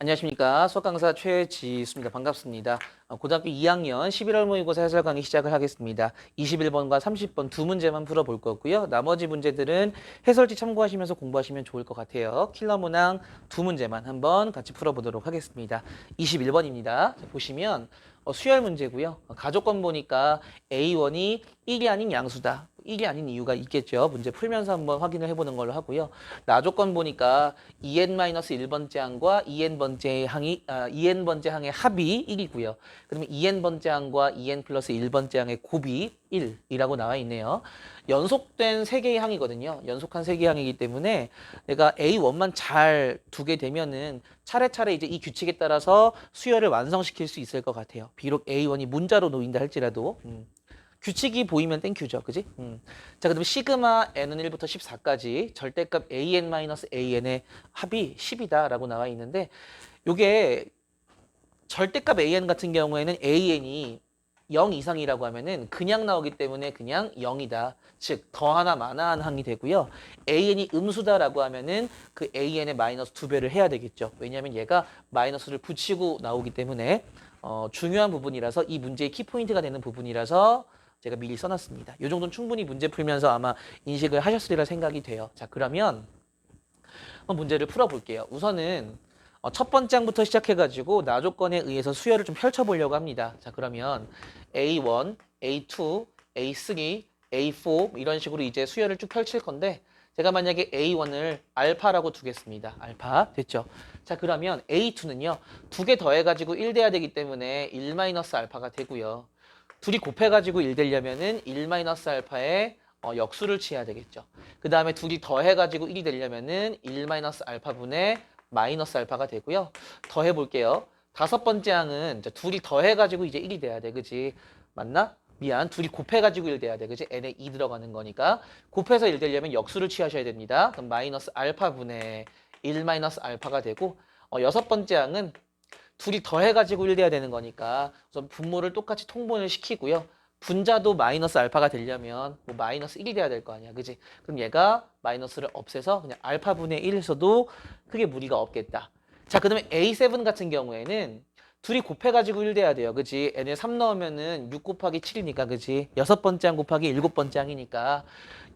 안녕하십니까. 수학강사 최지수입니다. 반갑습니다. 고등학교 2학년 11월 모의고사 해설 강의 시작을 하겠습니다. 21번과 30번 두 문제만 풀어볼 거고요. 나머지 문제들은 해설지 참고하시면서 공부하시면 좋을 것 같아요. 킬러 문항 두 문제만 한번 같이 풀어보도록 하겠습니다. 21번입니다. 보시면 수열 문제고요. 가족권 보니까 A1이 1이 아닌 양수다. 1이 아닌 이유가 있겠죠. 문제 풀면서 한번 확인을 해보는 걸로 하고요. 나조건 보니까 2n-1번째 항과 2n번째 항의 합이 1이고요. 그러면 2n번째 항과 2n 플러스 1번째 항의 곱이 1이라고 나와 있네요. 연속된 3개의 항이거든요. 연속한 3개의 항이기 때문에 내가 A1만 잘 두게 되면은 차례차례 이제 이 규칙에 따라서 수열을 완성시킬 수 있을 것 같아요. 비록 A1이 문자로 놓인다 할지라도. 규칙이 보이면 땡큐죠. 그지? 자, 그다음에 시그마 n은 1부터 14까지 절대값 an-an의 합이 10이다라고 나와 있는데 요게 절대값 an 같은 경우에는 an이 0 이상이라고 하면은 그냥 나오기 때문에 그냥 0이다. 즉 더하나 마나한 항이 되고요. an이 음수다라고 하면은 그 an의 마이너스 2배를 해야 되겠죠. 왜냐하면 얘가 마이너스를 붙이고 나오기 때문에 중요한 부분이라서 이 문제의 키포인트가 되는 부분이라서 제가 미리 써놨습니다. 이 정도는 충분히 문제 풀면서 아마 인식을 하셨으리라 생각이 돼요. 자, 그러면 문제를 풀어볼게요. 우선은 첫 번째 항부터 시작해가지고 나조건에 의해서 수열을 좀 펼쳐보려고 합니다. 자, 그러면 A1, A2, A3, A4 이런 식으로 이제 수열을 쭉 펼칠 건데 제가 만약에 A1을 알파라고 두겠습니다. 알파 됐죠? 자, 그러면 A2는요. 두 개 더해가지고 1 돼야 되기 때문에 1-알파가 되고요. 둘이 곱해가지고 1 되려면은 1-알파에 역수를 취해야 되겠죠. 그 다음에 둘이 더해가지고 1이 되려면은 1-알파분의 마이너스 알파가 되고요. 더해볼게요. 다섯 번째 항은 둘이 더해가지고 이제 1이 돼야 돼. 그지? 맞나? 미안. 둘이 곱해가지고 1 돼야 돼. 그지? n에 2 들어가는 거니까. 곱해서 1 되려면 역수를 취하셔야 됩니다. 그럼 마이너스 알파분의 1-알파가 되고 여섯 번째 항은 둘이 더해가지고 1 돼야 되는 거니까 우선 분모를 똑같이 통분을 시키고요. 분자도 마이너스 알파가 되려면 뭐 마이너스 1이 돼야 될 거 아니야. 그지? 그럼 얘가 마이너스를 없애서 그냥 알파분의 1에서도 크게 무리가 없겠다. 자, 그 다음에 A7 같은 경우에는 둘이 곱해가지고 1 돼야 돼요. 그지? n에 3 넣으면은 6 곱하기 7이니까. 그지? 여섯 번째 항 곱하기 일곱 번째 항이니까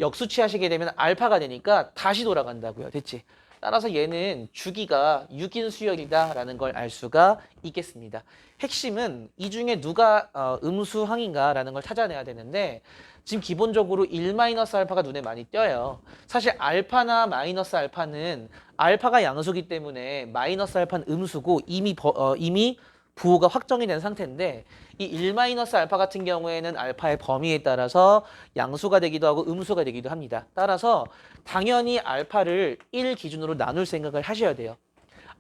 역수치 하시게 되면 알파가 되니까 다시 돌아간다고요. 됐지? 따라서 얘는 주기가 6인 수열이다라는 걸 알 수가 있겠습니다. 핵심은 이 중에 누가 음수항인가라는 걸 찾아내야 되는데 지금 기본적으로 1-알파가 눈에 많이 띄어요. 사실 알파나 마이너스 알파는 알파가 양수기 때문에 마이너스 알파는 음수고 이미 부호가 확정이 된 상태인데 이 1-알파 같은 경우에는 알파의 범위에 따라서 양수가 되기도 하고 음수가 되기도 합니다. 따라서 당연히 알파를 1 기준으로 나눌 생각을 하셔야 돼요.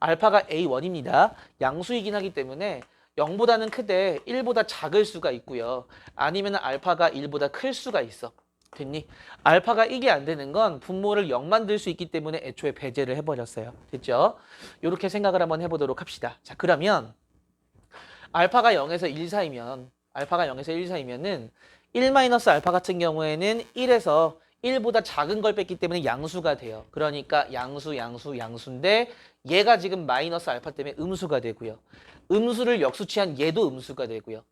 알파가 A1입니다. 양수이긴 하기 때문에 0보다는 크되 1보다 작을 수가 있고요. 아니면 알파가 1보다 클 수가 있어. 됐니? 알파가 1이 안 되는 건 분모를 0 만들 수 있기 때문에 애초에 배제를 해버렸어요. 됐죠? 이렇게 생각을 한번 해보도록 합시다. 자, 그러면 알파가 0에서 1 사이면 알파가 0에서 1 사이면은 1-알파 같은 경우에는 1에서 1보다 작은 걸 뺐기 때문에 양수가 돼요. 그러니까 양수인데 얘가 지금 마이너스 알파 때문에 음수가 되고요. 음수를 역수치한 얘도 음수가 되고요.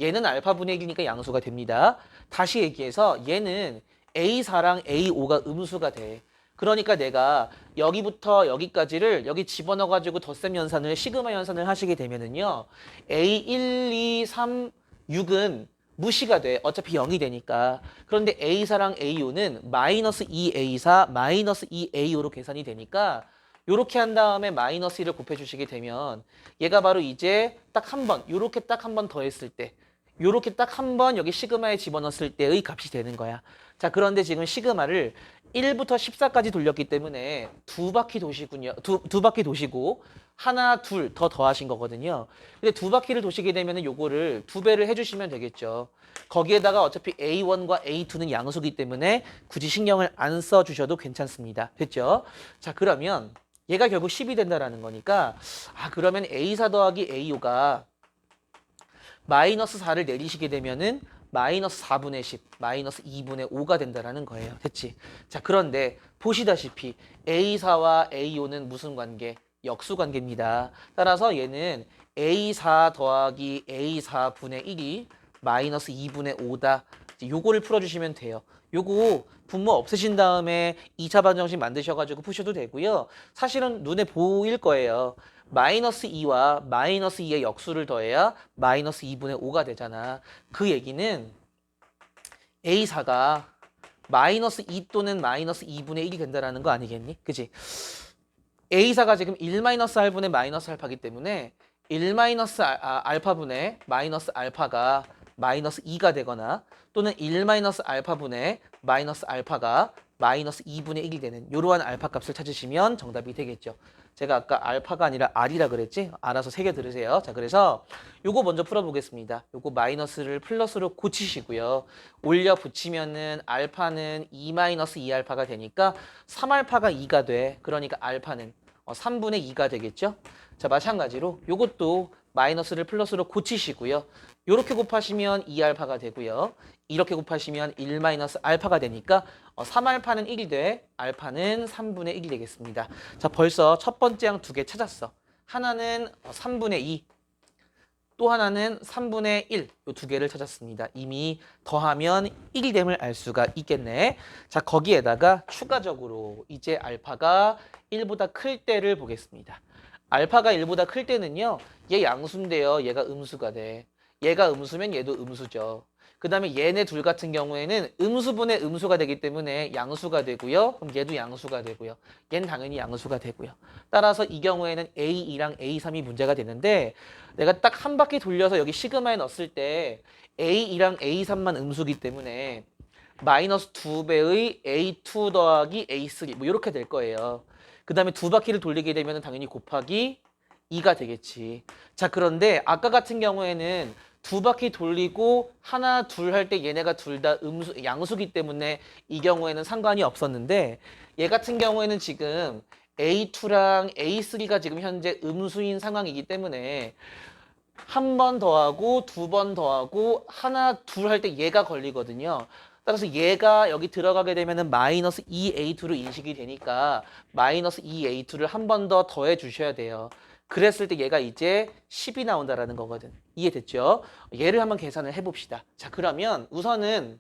얘는 알파분의 1이니까 양수가 됩니다. 다시 얘기해서 얘는 A4랑 A5가 음수가 돼. 그러니까 내가 여기부터 여기까지를 여기 집어넣어가지고 덧셈 연산을 시그마 연산을 하시게 되면은요. A1, 2, 3, 6은 무시가 돼. 어차피 0이 되니까. 그런데 A4랑 A5는 마이너스 2A4, 마이너스 2A5로 계산이 되니까 요렇게 한 다음에 마이너스 1을 곱해주시게 되면 얘가 바로 이제 딱 한 번, 요렇게 딱 한 번 더했을 때 요렇게 딱 한 번 여기 시그마에 집어넣었을 때의 값이 되는 거야. 자, 그런데 지금 시그마를 1부터 14까지 돌렸기 때문에 두 바퀴 도시군요. 두 바퀴 도시고 하나, 둘 더 더하신 거거든요. 근데 두 바퀴를 도시게 되면 요거를 2배를 해주시면 되겠죠. 거기에다가 어차피 A1과 A2는 양수기 때문에 굳이 신경을 안 써주셔도 괜찮습니다. 됐죠? 자, 그러면 얘가 결국 10이 된다라는 거니까 그러면 A4 더하기 A5가 마이너스 4를 내리시게 되면은 마이너스 4분의 10, 마이너스 2분의 5가 된다라는 거예요. 됐지? 자, 그런데 보시다시피 A4와 A5는 무슨 관계? 역수관계입니다. 따라서 얘는 A4 더하기 A4분의 1이 마이너스 2분의 5다. 요거를 풀어주시면 돼요. 요거 분모 없애신 다음에 2차 방정식 만드셔가지고 푸셔도 되고요. 사실은 눈에 보일 거예요. 마이너스 2와 마이너스 2의 역수를 더해야 마이너스 2분의 5가 되잖아. 그 얘기는 A4가 마이너스 2 또는 마이너스 2분의 1이 된다는 거 아니겠니? 그지? A4가 지금 1 마이너스 R분의 마이너스 알파기 때문에 1 마이너스 알파분의 마이너스 알파가 마이너스 2가 되거나 또는 1 마이너스 알파분의 마이너스 알파가 마이너스 2분의 1이 되는 이러한 알파 값을 찾으시면 정답이 되겠죠. 제가 아까 알파가 아니라 R이라 그랬지? 알아서 새겨 들으세요. 자, 그래서 요거 먼저 풀어보겠습니다. 요거 마이너스를 플러스로 고치시고요. 올려 붙이면은 알파는 2 마이너스 2알파가 되니까 3알파가 2가 돼. 그러니까 알파는 3분의 2가 되겠죠? 자, 마찬가지로 요것도 마이너스를 플러스로 고치시고요. 요렇게 곱하시면 2알파가 되고요. 이렇게 곱하시면 1 마이너스 알파가 되니까 3알파는 1이 돼. 알파는 3분의 1이 되겠습니다. 자, 벌써 첫 번째 항 두 개 찾았어. 하나는 3분의 2, 또 하나는 3분의 1. 요 두 개를 찾았습니다. 이미 더하면 1이 됨을 알 수가 있겠네. 자, 거기에다가 추가적으로 이제 알파가 1보다 클 때를 보겠습니다. 알파가 1보다 클 때는요. 얘 양수인데요. 얘가 음수가 돼. 얘가 음수면 얘도 음수죠. 그 다음에 얘네 둘 같은 경우에는 음수분의 음수가 되기 때문에 양수가 되고요. 그럼 얘도 양수가 되고요. 얘는 당연히 양수가 되고요. 따라서 이 경우에는 A2랑 A3이 문제가 되는데 내가 딱 한 바퀴 돌려서 여기 시그마에 넣었을 때 A2랑 A3만 음수기 때문에 마이너스 2배의 A2 더하기 A3 뭐 이렇게 될 거예요. 그 다음에 두 바퀴를 돌리게 되면 당연히 곱하기 2가 되겠지. 자, 그런데 아까 같은 경우에는 두 바퀴 돌리고 하나 둘 할 때 얘네가 둘 다 양수기 때문에 이 경우에는 상관이 없었는데 얘 같은 경우에는 지금 A2랑 A3가 지금 현재 음수인 상황이기 때문에 한 번 더하고 두 번 더하고 하나 둘 할 때 얘가 걸리거든요. 따라서 얘가 여기 들어가게 되면은 마이너스 2A2로 인식이 되니까 마이너스 2A2를 한 번 더 더해 주셔야 돼요. 그랬을 때 얘가 이제 10이 나온다라는 거거든. 이해됐죠? 얘를 한번 계산을 해봅시다. 자, 그러면 우선은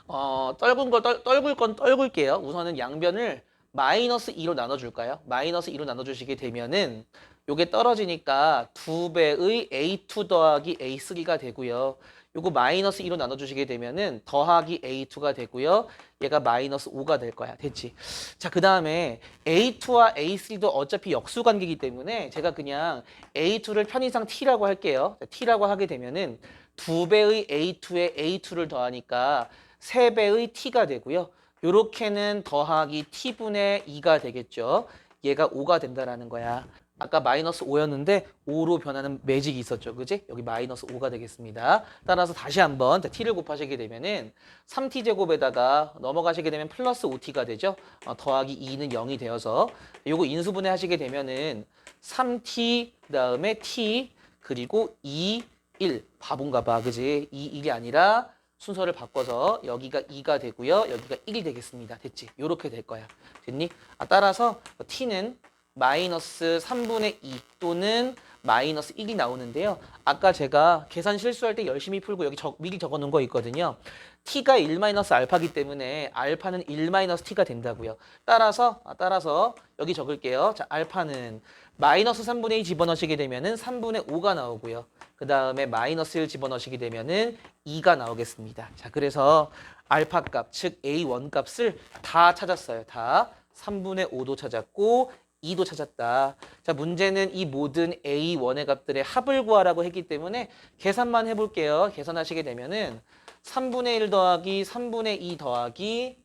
떨굴 건 떨굴게요. 우선은 양변을 마이너스 2로 나눠줄까요? 마이너스 2로 나눠주시게 되면은 요게 떨어지니까 2배의 A2 더하기 A3가 되고요. 요거 마이너스 2로 나눠주시게 되면은 더하기 A2가 되고요. 얘가 마이너스 5가 될 거야. 됐지? 자, 그 다음에 A2와 A3도 어차피 역수관계이기 때문에 제가 그냥 A2를 편의상 T라고 할게요. 자, T라고 하게 되면은 2배의 A2에 A2를 더하니까 3배의 T가 되고요. 요렇게는 더하기 T분의 2가 되겠죠. 얘가 5가 된다라는 거야. 아까 마이너스 5였는데 5로 변하는 매직이 있었죠. 그지? 여기 마이너스 5가 되겠습니다. 따라서 다시 한번 t를 곱하시게 되면은 3t제곱에다가 넘어가시게 되면 플러스 5t가 되죠. 더하기 2는 0이 되어서 요거 인수분해 하시게 되면은 3t 그다음에 t 그리고 2, 1. 바본가 봐. 그지? 2, 1이 아니라 순서를 바꿔서 여기가 2가 되고요. 여기가 1이 되겠습니다. 됐지? 요렇게 될 거야. 됐니? 따라서 t는 마이너스 3분의 2 또는 마이너스 1이 나오는데요. 아까 제가 계산 실수할 때 열심히 풀고 여기 미리 적어놓은 거 있거든요. t가 1 마이너스 알파기 때문에 알파는 1 마이너스 t가 된다고요. 따라서 여기 적을게요. 자, 알파는 마이너스 3분의 2 집어넣으시게 되면은 3분의 5가 나오고요. 그 다음에 마이너스 1 집어넣으시게 되면은 2가 나오겠습니다. 자, 그래서 알파 값, 즉 A1 값을 다 찾았어요. 다 3분의 5도 찾았고 2도 찾았다. 자, 문제는 이 모든 A1의 값들의 합을 구하라고 했기 때문에 계산만 해볼게요. 계산하시게 되면은 3분의 1 더하기 3분의 2 더하기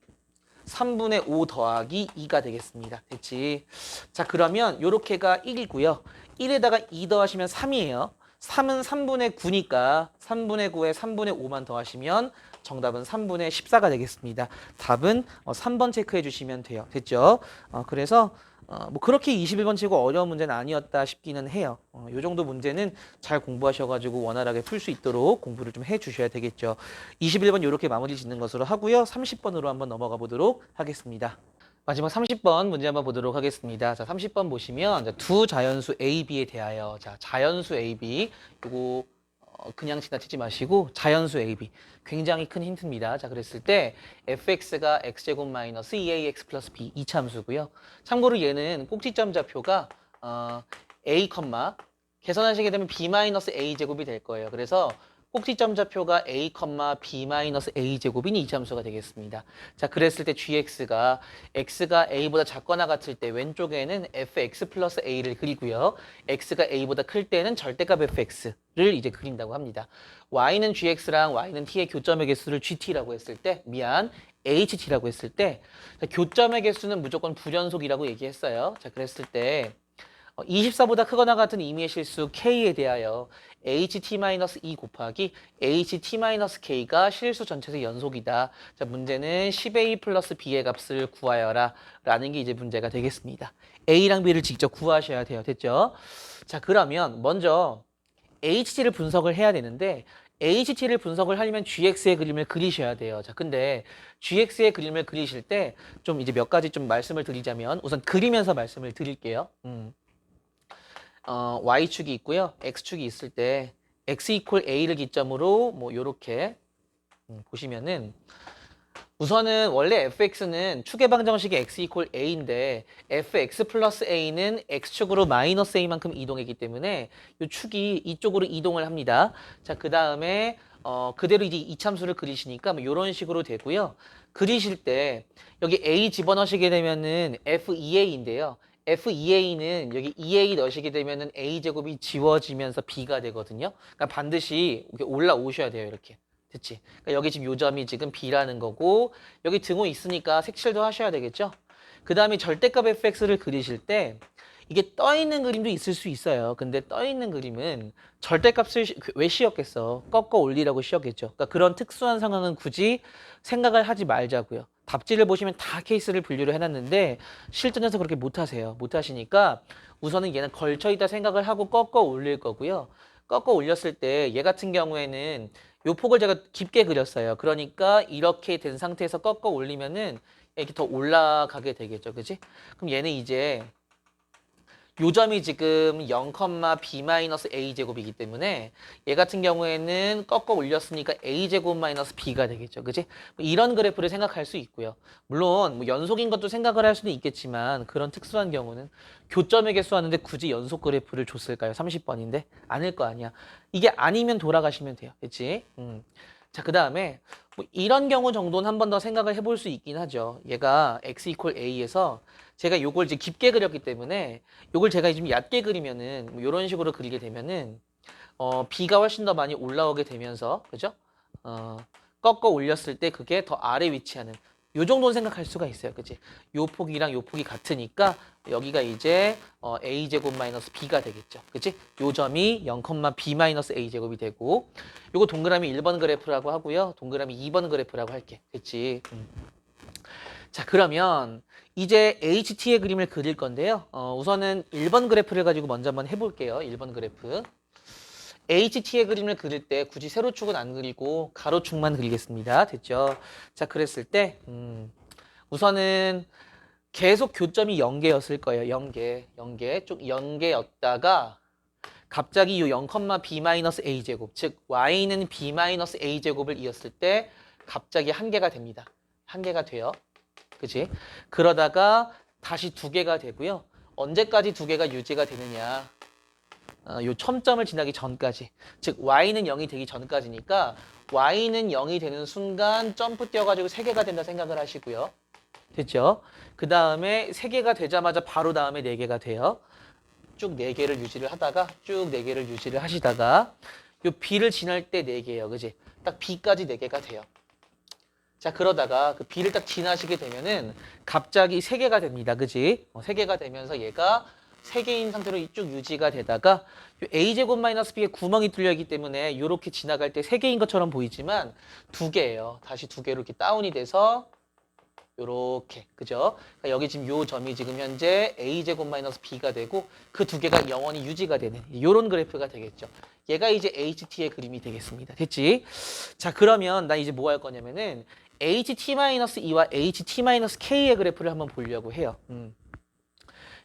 3분의 5 더하기 2가 되겠습니다. 됐지? 자, 그러면 요렇게가 1이고요. 1에다가 2 더하시면 3이에요. 3은 3분의 9니까 3분의 9에 3분의 5만 더하시면 정답은 3분의 14가 되겠습니다. 답은 3번 체크해 주시면 돼요. 됐죠? 그래서 뭐 그렇게 21번 치고 어려운 문제는 아니었다 싶기는 해요. 요 정도 문제는 잘 공부하셔가지고 원활하게 풀 수 있도록 공부를 좀 해주셔야 되겠죠. 21번 이렇게 마무리 짓는 것으로 하고요. 30번으로 한번 넘어가 보도록 하겠습니다. 마지막 30번 문제 한번 보도록 하겠습니다. 자, 30번 보시면 자, 두 자연수 A, B에 대하여 자, 자연수 A, B 요거 그냥 지나치지 마시고 자연수 A, B 굉장히 큰 힌트입니다. 자, 그랬을 때 fx가 x제곱 마이너스 2ax 플러스 b 이 참수고요. 참고로 얘는 꼭지점 좌표가 a, 계산하시게 되면 b 마이너스 a 제곱이 될 거예요. 그래서 꼭지점 좌표가 a, b 마이너스 a 제곱인 이 참수가 되겠습니다. 자, 그랬을 때 gx가 x가 a보다 작거나 같을 때 왼쪽에는 fx 플러스 a를 그리고요. x가 a보다 클 때는 절대값 fx를 이제 그린다고 합니다. y는 gx랑 y는 t의 교점의 개수를 gt라고 했을 때, ht라고 했을 때, 자, 교점의 개수는 무조건 불연속이라고 얘기했어요. 자, 그랬을 때 24보다 크거나 같은 임의의 실수 k에 대하여 ht-2 곱하기 ht-k가 실수 전체의 연속이다. 자, 문제는 10a 플러스 b의 값을 구하여라 라는 게 이제 문제가 되겠습니다. a랑 b를 직접 구하셔야 돼요. 됐죠? 자, 그러면 먼저 ht를 분석을 해야 되는데 ht를 분석을 하려면 gx의 그림을 그리셔야 돼요. 자, 근데 gx의 그림을 그리실 때 좀 이제 몇 가지 좀 말씀을 드리자면 우선 그리면서 말씀을 드릴게요. y축이 있고요. x축이 있을 때 x 이퀄 a를 기점으로 뭐 요렇게 보시면은 우선은 원래 fx는 축의 방정식이 x 이퀄 a인데 fx 플러스 a는 x축으로 마이너스 a만큼 이동했기 때문에 이 축이 이쪽으로 이동을 합니다. 자, 그 다음에 그대로 이제 이참수를 그리시니까 뭐 이런 식으로 되고요. 그리실 때 여기 a 집어넣으시게 되면은 f2a인데요. f2a는 여기 2a 넣으시게 되면은 a제곱이 지워지면서 b가 되거든요. 그러니까 반드시 이렇게 올라오셔야 돼요. 이렇게. 됐지? 그러니까 여기 지금 요 점이 지금 b라는 거고 여기 등호 있으니까 색칠도 하셔야 되겠죠? 그 다음에 절대값 fx를 그리실 때 이게 떠있는 그림도 있을 수 있어요. 근데 떠있는 그림은 절대값을 왜 씌웠겠어? 꺾어 올리라고 씌웠겠죠. 그러니까 그런 특수한 상황은 굳이 생각을 하지 말자고요. 답지를 보시면 다 케이스를 분류를 해놨는데 실전에서 그렇게 못하세요. 못하시니까 우선은 얘는 걸쳐있다 생각을 하고 꺾어 올릴 거고요. 꺾어 올렸을 때 얘 같은 경우에는 요 폭을 제가 깊게 그렸어요. 그러니까 이렇게 된 상태에서 꺾어 올리면은 이렇게 더 올라가게 되겠죠. 그지? 그럼 얘는 이제 요 점이 지금 0, b-a 제곱이기 때문에 얘 같은 경우에는 꺾어 올렸으니까 a 제곱 마이너스 b가 되겠죠. 그지? 이런 그래프를 생각할 수 있고요. 물론 뭐 연속인 것도 생각을 할 수는 있겠지만 그런 특수한 경우는 교점의 개수 하는데 굳이 연속 그래프를 줬을까요? 30번인데? 아닐 거 아니야. 이게 아니면 돌아가시면 돼요. 그치? 자, 그 다음에 뭐 이런 경우 정도는 한 번 더 생각을 해볼 수 있긴 하죠. 얘가 x 이퀄 a에서 제가 요걸 이제 깊게 그렸기 때문에 요걸 제가 좀 얕게 그리면은 뭐 이런 식으로 그리게 되면은 b가 훨씬 더 많이 올라오게 되면서 그죠? 꺾어 올렸을 때 그게 더 아래 위치하는 요 정도는 생각할 수가 있어요. 그치? 요 폭이랑 요 폭이 같으니까 여기가 이제 a 제곱 마이너스 b가 되겠죠. 그치? 요 점이 0, b 마이너스 a 제곱이 되고 요거 동그라미 1번 그래프라고 하고요. 동그라미 2번 그래프라고 할게. 됐지? 자, 그러면 이제 HT의 그림을 그릴 건데요. 우선은 1번 그래프를 가지고 먼저 한번 해볼게요. 1번 그래프. HT의 그림을 그릴 때 굳이 세로축은 안 그리고 가로축만 그리겠습니다. 됐죠? 자, 그랬을 때 우선은 계속 교점이 0개였을 거예요. 0개. 쭉 0개였다가 갑자기 요 0, b-a 제곱, 즉 y는 b-a 제곱을 이었을 때 갑자기 1개가 됩니다. 1개가 돼요. 그치? 그러다가 다시 2개가 되고요. 언제까지 2개가 유지가 되느냐? 요 첨점을 지나기 전까지. 즉 y는 0이 되기 전까지니까 y는 0이 되는 순간 점프 뛰어가지고 3개가 된다 생각을 하시고요. 됐죠? 그 다음에 3개가 되자마자 바로 다음에 4개가 돼요. 쭉 4개를 유지를 하다가 쭉 4개를 유지를 하시다가 요 b를 지날 때 4개예요. 그지? 딱 b까지 4개가 돼요. 자, 그러다가 그 b를 딱 지나시게 되면은 갑자기 3개가 됩니다. 그지? 3개가 되면서 얘가 3개인 상태로 쭉 유지가 되다가 a제곱 마이너스 b에 구멍이 뚫려 있기 때문에 이렇게 지나갈 때 3개인 것처럼 보이지만 2개예요. 다시 2개로 이렇게 다운이 돼서 요렇게, 그죠? 그러니까 여기 지금 요 점이 지금 현재 a제곱 마이너스 b가 되고 그 2개가 영원히 유지가 되는 요런 그래프가 되겠죠. 얘가 이제 HT의 그림이 되겠습니다. 됐지? 자, 그러면 나 이제 뭐 할 거냐면은 HT-2와 HT-K의 그래프를 한번 보려고 해요.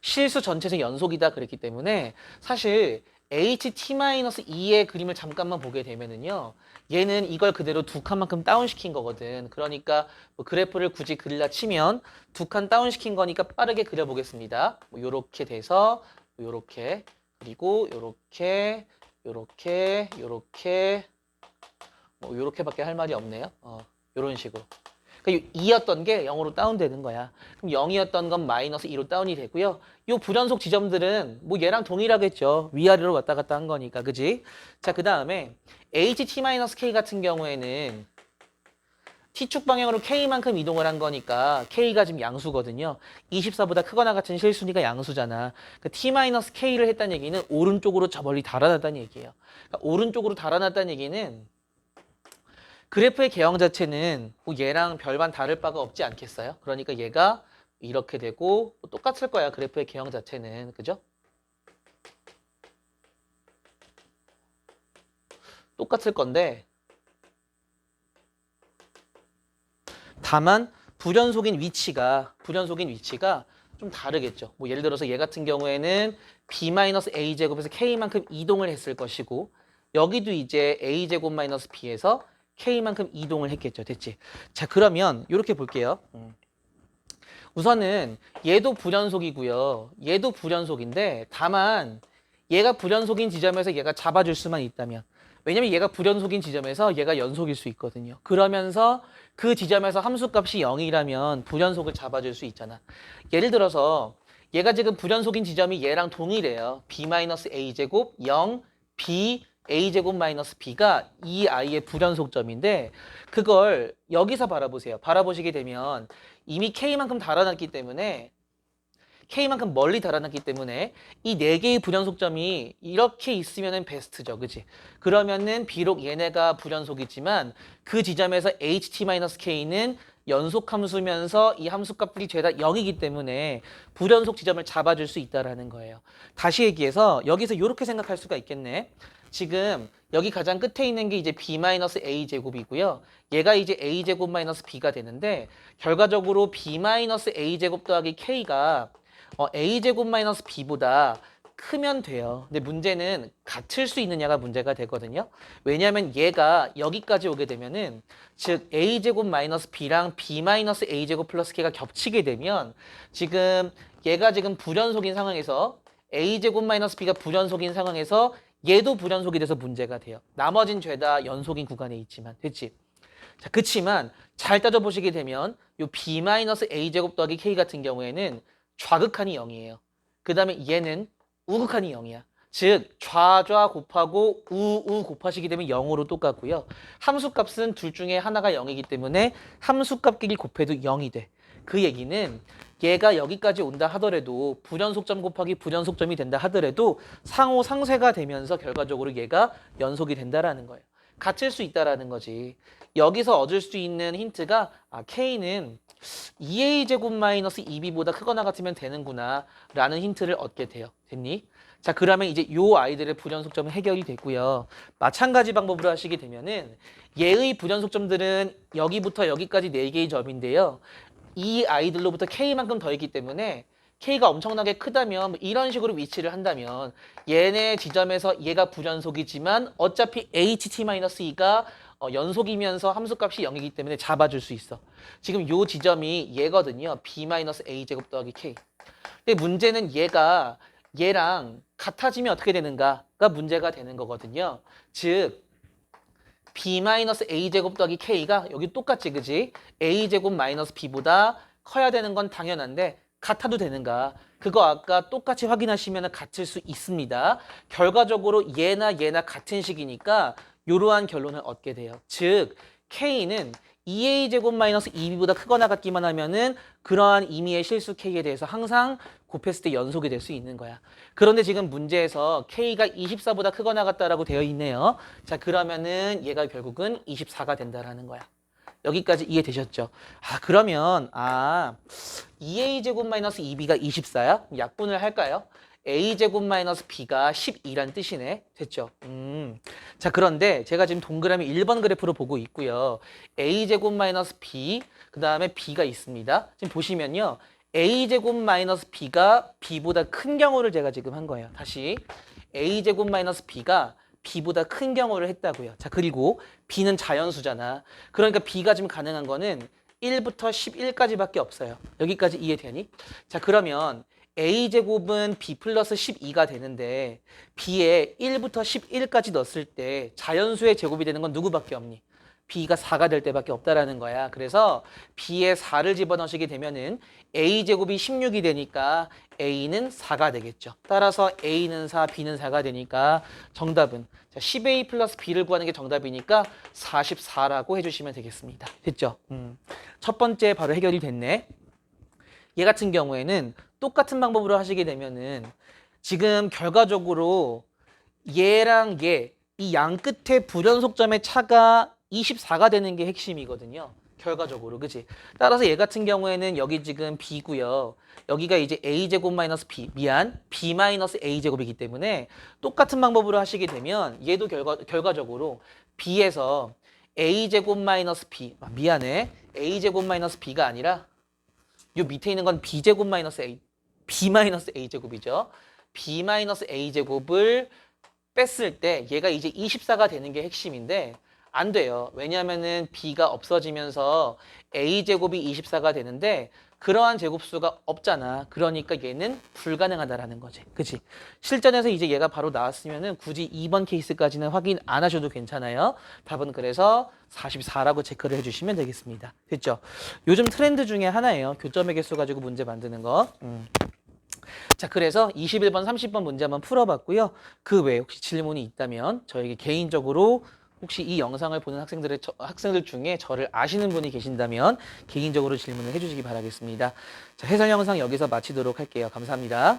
실수 전체에서 연속이다 그랬기 때문에 사실 HT-2의 그림을 잠깐만 보게 되면은요. 얘는 이걸 그대로 두 칸만큼 다운시킨 거거든. 그러니까 뭐 그래프를 굳이 그리려 치면 두 칸 다운시킨 거니까 빠르게 그려보겠습니다. 뭐 요렇게 돼서 요렇게 그리고 요렇게 요렇게 요렇게 뭐 요렇게밖에 할 말이 없네요. 요런 식으로. 그러니까 2였던 게 0으로 다운되는 거야. 그럼 0이었던 건 마이너스 2로 다운이 되고요. 요 불연속 지점들은 뭐 얘랑 동일하겠죠. 위아래로 왔다 갔다 한 거니까. 그지? 자, 그 다음에 HT-K 같은 경우에는 T축 방향으로 K만큼 이동을 한 거니까 K가 지금 양수거든요. 24보다 크거나 같은 실순위가 양수잖아. 그 T-K를 했다는 얘기는 오른쪽으로 저 멀리 달아났다는 얘기예요. 그러니까 오른쪽으로 달아났다는 얘기는 그래프의 개형 자체는 뭐 얘랑 별반 다를 바가 없지 않겠어요? 그러니까 얘가 이렇게 되고 뭐 똑같을 거야. 그래프의 개형 자체는. 그죠? 똑같을 건데 다만 불연속인 위치가 좀 다르겠죠. 뭐 예를 들어서 얘 같은 경우에는 b-a제곱에서 k만큼 이동을 했을 것이고 여기도 이제 a제곱-b에서 k만큼 이동을 했겠죠. 됐지? 자, 그러면 이렇게 볼게요. 우선은 얘도 불연속이고요. 얘도 불연속인데 다만 얘가 불연속인 지점에서 얘가 잡아줄 수만 있다면 왜냐면 얘가 불연속인 지점에서 얘가 연속일 수 있거든요. 그러면서 그 지점에서 함수값이 0이라면 불연속을 잡아줄 수 있잖아. 예를 들어서 얘가 지금 불연속인 지점이 얘랑 동일해요. b-a제곱 0, b a제곱 마이너스 b가 이 아이의 불연속점인데 그걸 여기서 바라보세요. 바라보시게 되면 이미 k만큼 달아났기 때문에 K만큼 멀리 달아났기 때문에 이 네 개의 불연속점이 이렇게 있으면은 베스트죠. 그치? 그러면은 비록 얘네가 불연속이지만 그 지점에서 HT-K는 연속 함수면서 이 함수값들이 죄다 0이기 때문에 불연속 지점을 잡아줄 수 있다라는 거예요. 다시 얘기해서 여기서 이렇게 생각할 수가 있겠네. 지금 여기 가장 끝에 있는 게 이제 b-a제곱이고요. 얘가 이제 a제곱-b가 되는데 결과적으로 b-a제곱 더하기 k가 a제곱 마이너스 b보다 크면 돼요. 근데 문제는 같을 수 있느냐가 문제가 되거든요. 왜냐하면 얘가 여기까지 오게 되면은 즉 a제곱 마이너스 b랑 b 마이너스 a제곱 플러스 k가 겹치게 되면 지금 얘가 지금 불연속인 상황에서 a제곱 마이너스 b가 불연속인 상황에서 얘도 불연속이 돼서 문제가 돼요. 나머진 죄다 연속인 구간에 있지만 됐지? 자, 그치만 잘 따져보시게 되면 요 b 마이너스 a제곱 더하기 k 같은 경우에는 좌극한이 0이에요. 그 다음에 얘는 우극한이 0이야. 즉 좌좌 곱하고 우우 곱하시게 되면 0으로 똑같고요. 함수값은 둘 중에 하나가 0이기 때문에 함수값끼리 곱해도 0이 돼. 그 얘기는 얘가 여기까지 온다 하더라도 불연속점 곱하기 불연속점이 된다 하더라도 상호 상쇄가 되면서 결과적으로 얘가 연속이 된다라는 거예요. 같을 수 있다라는 거지. 여기서 얻을 수 있는 힌트가 K는 2a제곱 마이너스 2b보다 크거나 같으면 되는구나 라는 힌트를 얻게 돼요. 됐니? 자, 그러면 이제 요 아이들의 불연속점은 해결이 됐고요. 마찬가지 방법으로 하시게 되면은 얘의 불연속점들은 여기부터 여기까지 4개의 점인데요. 이 아이들로부터 k만큼 더 있기 때문에 k가 엄청나게 크다면 뭐 이런 식으로 위치를 한다면 얘네 지점에서 얘가 불연속이지만 어차피 HT-2가 연속이면서 함수값이 0이기 때문에 잡아줄 수 있어. 지금 요 지점이 얘거든요. b-a제곱 더하기 k. 근데 문제는 얘가 얘랑 같아지면 어떻게 되는가가 문제가 되는 거거든요. 즉 b-a제곱 더하기 k가 여기 똑같지, 그지? a제곱 마이너스 b보다 커야 되는 건 당연한데 같아도 되는가? 그거 아까 똑같이 확인하시면 같을 수 있습니다. 결과적으로 얘나 같은 식이니까 이러한 결론을 얻게 돼요. 즉 K는 2a제곱 마이너스 2b보다 크거나 같기만 하면은 그러한 임의의 실수 K에 대해서 항상 곱했을 때 연속이 될 수 있는 거야. 그런데 지금 문제에서 K가 24보다 크거나 같다라고 되어 있네요. 자, 그러면은 얘가 결국은 24가 된다라는 거야. 여기까지 이해되셨죠? 그러면 2a제곱 마이너스 2b가 24야? 약분을 할까요? a제곱 마이너스 b가 12란 뜻이네. 됐죠? 자, 그런데 제가 지금 동그라미 1번 그래프로 보고 있고요. a제곱 마이너스 b, 그 다음에 b가 있습니다. 지금 보시면요. a제곱 마이너스 b가 b보다 큰 경우를 제가 지금 한 거예요. 다시 a제곱 마이너스 b가 b보다 큰 경우를 했다고요. 자, 그리고 b는 자연수잖아. 그러니까 b가 지금 가능한 거는 1부터 11까지밖에 없어요. 여기까지 이해되니? 자, 그러면 a제곱은 b 플러스 12가 되는데 b에 1부터 11까지 넣었을 때 자연수의 제곱이 되는 건 누구밖에 없니? b가 4가 될 때밖에 없다라는 거야. 그래서 b에 4를 집어넣으시게 되면은 a제곱이 16이 되니까 a는 4가 되겠죠. 따라서 a는 4, b는 4가 되니까 정답은 자, 10a 플러스 b를 구하는 게 정답이니까 44라고 해주시면 되겠습니다. 됐죠? 첫 번째 바로 해결이 됐네. 얘 같은 경우에는 똑같은 방법으로 하시게 되면은 지금 결과적으로 얘랑 얘, 이 양 끝에 불연속점의 차가 24가 되는 게 핵심이거든요. 결과적으로, 그치? 따라서 얘 같은 경우에는 여기 지금 b고요. 여기가 이제 a제곱 마이너스 b, b 마이너스 a제곱이기 때문에 똑같은 방법으로 하시게 되면 얘도 결과적으로 b에서 a제곱 마이너스 b, a제곱 마이너스 b가 아니라 요 밑에 있는 건 b제곱 마이너스 a, b 마이너스 a제곱이죠. b 마이너스 a제곱을 뺐을 때 얘가 이제 24가 되는 게 핵심인데 안 돼요. 왜냐하면은 b가 없어지면서 a제곱이 24가 되는데 그러한 제곱수가 없잖아. 그러니까 얘는 불가능하다라는 거지. 그치? 실전에서 이제 얘가 바로 나왔으면은 굳이 2번 케이스까지는 확인 안 하셔도 괜찮아요. 답은 그래서 44라고 체크를 해주시면 되겠습니다. 됐죠? 요즘 트렌드 중에 하나예요. 교점의 개수 가지고 문제 만드는 거. 자, 그래서 21번, 30번 문제 한번 풀어봤고요. 그 외에 혹시 질문이 있다면 저에게 개인적으로 혹시 이 영상을 보는 학생들 중에 저를 아시는 분이 계신다면 개인적으로 질문을 해주시기 바라겠습니다. 자, 해설 영상 여기서 마치도록 할게요. 감사합니다.